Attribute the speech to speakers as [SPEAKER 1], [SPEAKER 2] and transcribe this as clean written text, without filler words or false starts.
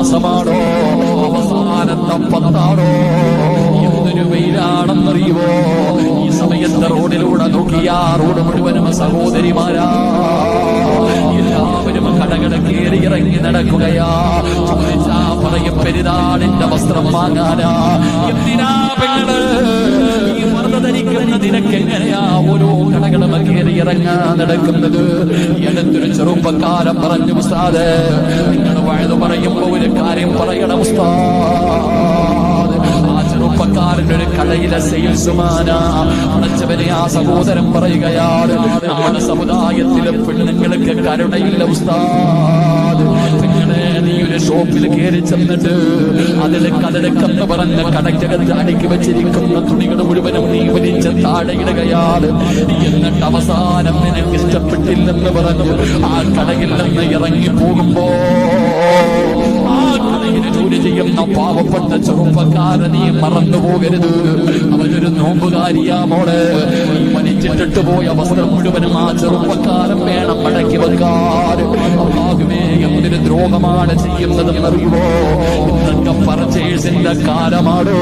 [SPEAKER 1] മാസമാണോ, അവസാനത്തെ പത്താണോ, എന്തൊരു വെയിലാണെന്നറിയുമോ? ഈ സമയത്ത് റോഡിലൂടെ നോക്കിയാ റോഡ് മുഴുവനും സഹോദരിമാരാ, എല്ലാവരും കടകട കയറി ഇറങ്ങി നടക്കുകയാ. ചോദിച്ചാ പറയും പെരുന്നാളിന്റെ വസ്ത്രം വാങ്ങാനാ. എന്തിനാ പെങ്ങള് ഈ ധരിക്കുന്ന നിനക്ക് എങ്ങനെയാ ഓരോ കടകളും കയറി ഇറങ്ങാൻ നടക്കുന്നത്? അടുത്തൊരു ചെറുപ്പക്കാരൻ പറഞ്ഞു, ഉസ്താദ് നിങ്ങൾ വഴുതു പറയുമ്പോ ഒരു കാര്യം പറയണം ഉസ്താദ്. ആ ചെറുപ്പക്കാരൻ്റെ ഒരു കടയിലെ സെയിൽസ്മാനാ. അടച്ചവനെ ആ സഹോദരൻ പറയുകയാണ്, നമ്മുടെ സമുദായത്തിലെ പെണ്ണുങ്ങൾക്ക് കരുണയില്ല ഉസ്താദ്. നീ ഒരു ഷോപ്പിൽ കയറി ചെന്നിട്ട് അതിലെന്ന് പറഞ്ഞ കടയ്ക്കകത്ത് അടുക്കി വെച്ചിരിക്കുന്ന തുണികൾ മുഴുവനും നീ വലിച്ച് താഴെയിടുകയാണ്. എന്നിട്ട് അവസാനം നിനക്ക് ഇഷ്ടപ്പെട്ടില്ലെന്ന് പറഞ്ഞു ആ കടയിൽ നിന്ന് ഇറങ്ങി പോകുമ്പോ ആ കടയിൽ ജോലി ചെയ്യുന്ന പാവപ്പെട്ട ചെറുപ്പക്കാരൻ നീ മറന്നു പോകരുത്. അവനൊരു നോമ്പുകാരിയാ മോളെ. ഈ വലിച്ചിട്ടിട്ട് പോയ വസ്ത്രം മുഴുവനും ആ ചെറുപ്പക്കാരൻ വേണം മടക്കി വെക്കാൻ. അല്ലാഹുവേ, എന്തൊരു ദ്രോഹമാണ് ചെയ്യുന്നതെന്നറിയുമോ? ഇന്നൊക്കെ പർച്ചേസിന്റെ കാലമാണോ?